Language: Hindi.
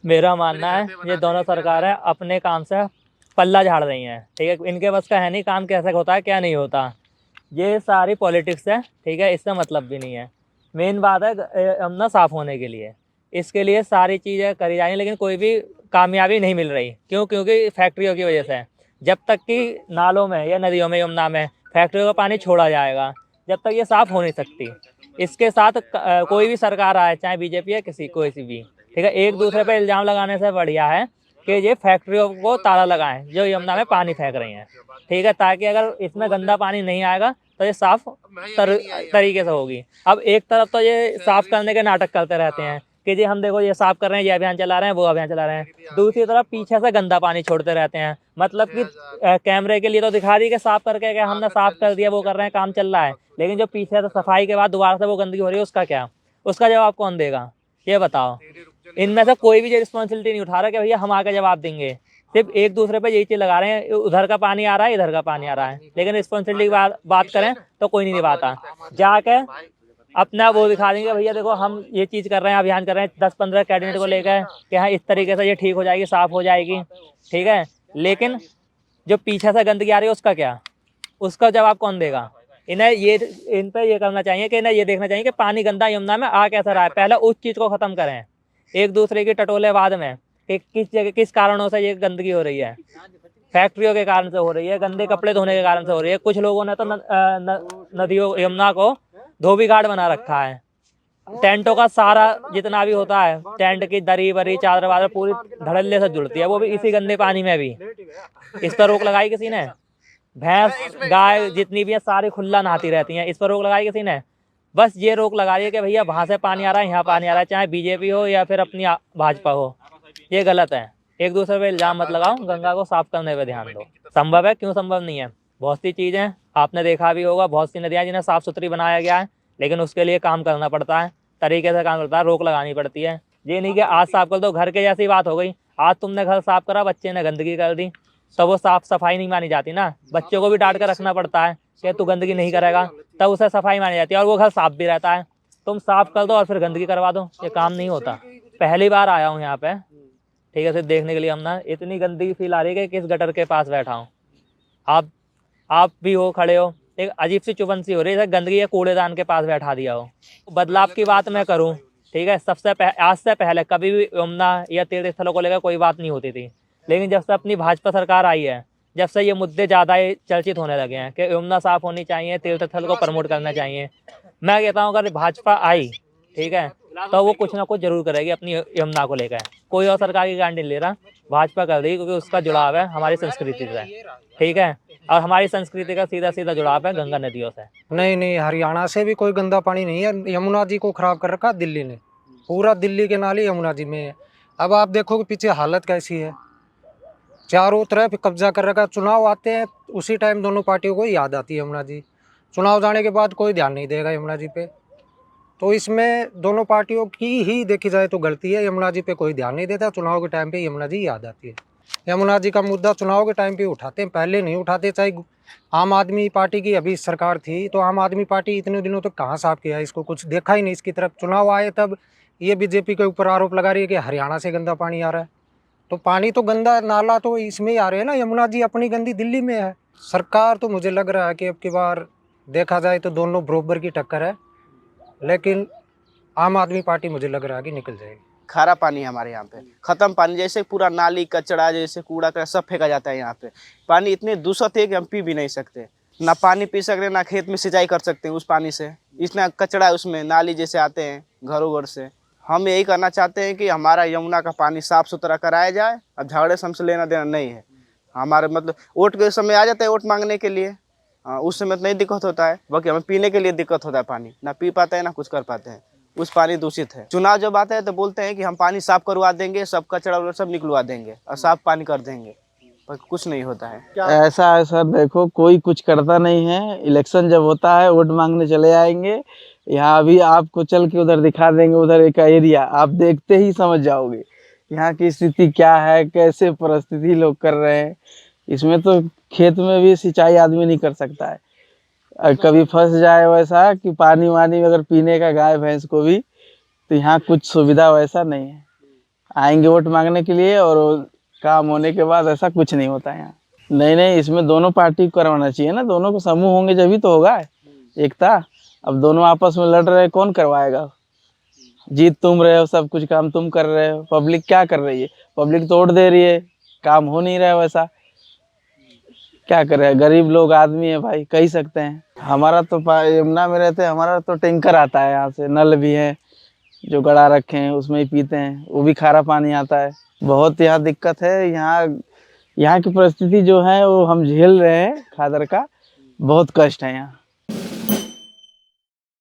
मेरा मानना है ये दोनों सरकारें अपने काम से पल्ला झाड़ रही हैं। ठीक है, इनके बस का है नहीं काम कैसे होता है क्या नहीं होता। ये सारी पॉलिटिक्स है। ठीक है, इससे मतलब भी नहीं है। मेन बात है यमुना साफ होने के लिए, इसके लिए सारी चीज़ें करी जा रही हैं, लेकिन कोई भी कामयाबी नहीं मिल रही। क्यों? क्योंकि फैक्ट्रियों की वजह से। जब तक कि नालों में या नदियों में, यमुना में फैक्ट्रियों का पानी छोड़ा जाएगा, जब तक ये साफ हो नहीं सकती। इसके साथ कोई भी सरकार आए, चाहे बीजेपी है किसी कोई सी भी, ठीक है, एक दूसरे पे इल्ज़ाम लगाने से बढ़िया है कि ये फैक्ट्रियों को ताला लगाएं जो यमुना में पानी फेंक रही हैं। ठीक है, ताकि अगर इसमें गंदा पानी नहीं आएगा तो ये साफ तरीके से होगी। अब एक तरफ तो ये साफ करने के नाटक करते रहते हैं कि जी हम देखो ये साफ कर रहे हैं, ये अभियान चला रहे हैं, वो अभियान चला रहे हैं। दूसरी तरफ पीछे से गंदा पानी छोड़ते रहते हैं, मतलब कि कैमरे के लिए तो दिखा दी कि साफ करके कि हमने साफ कर दिया, वो कर रहे हैं, काम चल रहा है, लेकिन जो पीछे से सफाई के बाद दोबारा से वो गंदगी हो रही है, उसका क्या? उसका जवाब कौन देगा? ये बताओ। इनमें से कोई भी रिस्पॉन्सिबिलिटी नहीं उठा रहा कि भैया हम आके जवाब देंगे। सिर्फ एक दूसरे पे यही चीज लगा रहे हैं, उधर का पानी आ रहा है, इधर का पानी आ रहा है, लेकिन रिस्पॉन्सिबिलिटी की बात करें तो कोई नहीं निभाता। जाके अपना वो दिखा देंगे, भैया देखो हम ये चीज कर रहे हैं, अभियान कर रहे हैं 10-15 कैबिनेट को लेकर कि हाँ इस तरीके से ये ठीक हो जाएगी, साफ हो जाएगी। ठीक है, लेकिन जो पीछे से गंदगी आ रही है उसका क्या? उसका जवाब कौन देगा? इन्हें ये इन पे ये करना चाहिए कि इन्हें ये देखना चाहिए कि पानी गंदा यमुना में आ कैसा रहा है, पहले उस चीज को खत्म करें। एक दूसरे की टटोलेबाज में कि किस जगह किस कारणों से ये गंदगी हो रही है, फैक्ट्रियों के कारण से हो रही है, गंदे कपड़े धोने के कारण से हो रही है। कुछ लोगों ने तो नदियों यमुना को धोबी घाट बना रखा है। टेंटों का सारा जितना भी होता है, टेंट की दरी बरी चादर वादर पूरी धड़ल्ले से जुड़ती है, वो भी इसी गंदे पानी में भी। इस पर रोक लगाई किसी ने? भैंस गाय जितनी भी है सारी खुला नहाती रहती हैं, इस पर रोक लगाई किसी ने? बस ये रोक लगा रही है कि भैया वहां से पानी आ रहा है, यहाँ पानी आ रहा है, चाहे बीजेपी हो या फिर अपनी भाजपा हो। ये गलत है। एक दूसरे पे इल्जाम मत लगाओ, गंगा को साफ करने पे ध्यान दो। संभव है? क्यों संभव नहीं है? बहुत सी चीजें आपने देखा भी होगा, बहुत सी नदियां जिन्हें साफ सुथरी बनाया गया है, लेकिन उसके लिए काम करना पड़ता है, तरीके से काम करता है, रोक लगानी पड़ती है। ये नहीं कि आज साफ कर दो, घर के जैसी बात हो गई। आज तुमने घर साफ करा, बच्चे ने गंदगी कर दी, तो वो साफ सफाई नहीं मानी जाती ना। बच्चों को भी डांट कर रखना पड़ता है कि तू गंदगी नहीं करेगा, तब उसे सफाई मानी जाती है, और वो घर साफ भी रहता है। तुम साफ कर दो और फिर गंदगी करवा दो, ये काम नहीं होता। पहली बार आया हूँ यहाँ पे, ठीक है, सिर्फ देखने के लिए। हम ना इतनी गंदगी फील आ रही है कि किस गटर के पास बैठा हूँ। आप आप भी हो खड़े हो, एक अजीब सी चुभन सी हो रही है, गंदगी या कूड़ेदान के पास बैठा दिया हो। बदलाव की बात मैं करूँ, ठीक है, आज से पहले कभी भी यमुना या तीर्थ स्थलों को लेकर कोई बात नहीं होती थी, लेकिन जब से अपनी भाजपा सरकार आई है, जब से ये मुद्दे ज़्यादा चर्चित होने लगे हैं कि यमुना साफ होनी चाहिए, तीर्थ स्थल को प्रमोट करना चाहिए। मैं कहता हूँ अगर भाजपा आई, ठीक है, तो वो कुछ ना कुछ जरूर करेगी अपनी यमुना को लेकर। कोई और सरकार की गारंटी नहीं ले रहा, भाजपा कर देगी, क्योंकि उसका जुड़ाव है हमारी संस्कृति से। ठीक है, और हमारी संस्कृति का सीधा सीधा जुड़ाव है गंगा नदियों से। नहीं नहीं, हरियाणा से भी कोई गंदा पानी नहीं है। यमुना जी को खराब कर रखा दिल्ली ने, पूरा दिल्ली के नाले यमुना जी में है। अब आप देखो कि पीछे हालत कैसी है, चारों तरफ कब्जा कर रखा। चुनाव आते हैं उसी टाइम दोनों पार्टियों को याद आती है यमुना जी, चुनाव जाने के बाद कोई ध्यान नहीं देगा यमुना जी पे। तो इसमें दोनों पार्टियों की ही देखी जाए तो गलती है, यमुना जी पे कोई ध्यान नहीं देता, चुनाव के टाइम पे यमुना जी याद आती है। यमुना जी का मुद्दा चुनाव के टाइम पे उठाते हैं, पहले नहीं उठाते। चाहे आम आदमी पार्टी की अभी सरकार थी, तो आम आदमी पार्टी इतने दिनों तक कहाँ साफ किया, इसको कुछ देखा ही नहीं इसकी तरफ। चुनाव आए तब ये बीजेपी के ऊपर आरोप लगा रही है कि हरियाणा से गंदा पानी आ रहा है। तो पानी तो गंदा नाला तो इसमें ही आ रहे हैं ना, यमुना जी अपनी गंदी दिल्ली में है। सरकार तो मुझे लग रहा है कि अब की बार देखा जाए तो दोनों बराबर की टक्कर है, लेकिन आम आदमी पार्टी मुझे लग रहा है कि निकल जाएगी। खारा पानी है हमारे यहाँ पे, खत्म पानी, जैसे पूरा नाली कचड़ा जैसे कूड़ा का सब फेंका जाता है यहाँ पे। पानी इतने दूषित है कि हम पी भी नहीं सकते, ना पानी पी सकते ना खेत में सिंचाई कर सकते हैं उस पानी से। इतना कचड़ा है उसमें, नाली जैसे आते हैं घरों घर से। हम यही करना चाहते हैं कि हमारा यमुना का पानी साफ सुथरा कराया जाए। अब झगड़े से हमसे लेना देना नहीं है हमारे, मतलब वोट के समय आ जाते हैं वोट मांगने के लिए, उस समय तो नहीं दिक्कत होता है, बाकी हमें पीने के लिए दिक्कत होता है। पानी ना पी पाते हैं ना कुछ कर पाते हैं, उस पानी दूषित है। चुनाव जब आता है तो बोलते हैं कि हम पानी साफ करवा देंगे, सब कचरा वचड़ा सब निकलवा देंगे और साफ पानी कर देंगे, पर कुछ नहीं होता है। ऐसा है सर, देखो कोई कुछ करता नहीं है। इलेक्शन जब होता है वोट मांगने चले आएंगे, यहाँ अभी आपको चल के उधर दिखा देंगे, उधर एक एरिया आप देखते ही समझ जाओगे यहाँ की स्थिति क्या है, कैसे परिस्थिति लोग कर रहे हैं। इसमें तो खेत में भी सिंचाई आदमी नहीं कर सकता है, और कभी फंस जाए वैसा कि पानी वानी अगर पीने का गाय भैंस को भी, तो यहाँ कुछ सुविधा वैसा नहीं है। आएंगे वोट मांगने के लिए और काम होने के बाद ऐसा कुछ नहीं होता है यहाँ। नहीं नहीं, इसमें दोनों पार्टी को करवाना चाहिए ना, दोनों को समूह होंगे जब ही तो होगा एकता। अब दोनों आपस में लड़ रहे हैं, कौन करवाएगा? जीत तुम रहे हो, सब कुछ काम तुम कर रहे हो, पब्लिक क्या कर रही है? पब्लिक तो वोट दे रही है, काम हो नहीं रहा है वैसा, क्या कर रहे हैं? गरीब लोग आदमी है भाई, कह सकते हैं। हमारा तो यमुना में रहते हैं, हमारा तो टैंकर आता है यहाँ से, नल भी है जो गड़ा रखे हैं उसमें ही पीते हैं, वो भी खारा पानी आता है। बहुत यहाँ दिक्कत है, यहाँ की परिस्थिति जो है वो हम झेल रहे हैं, खादर का बहुत कष्ट है यहाँ।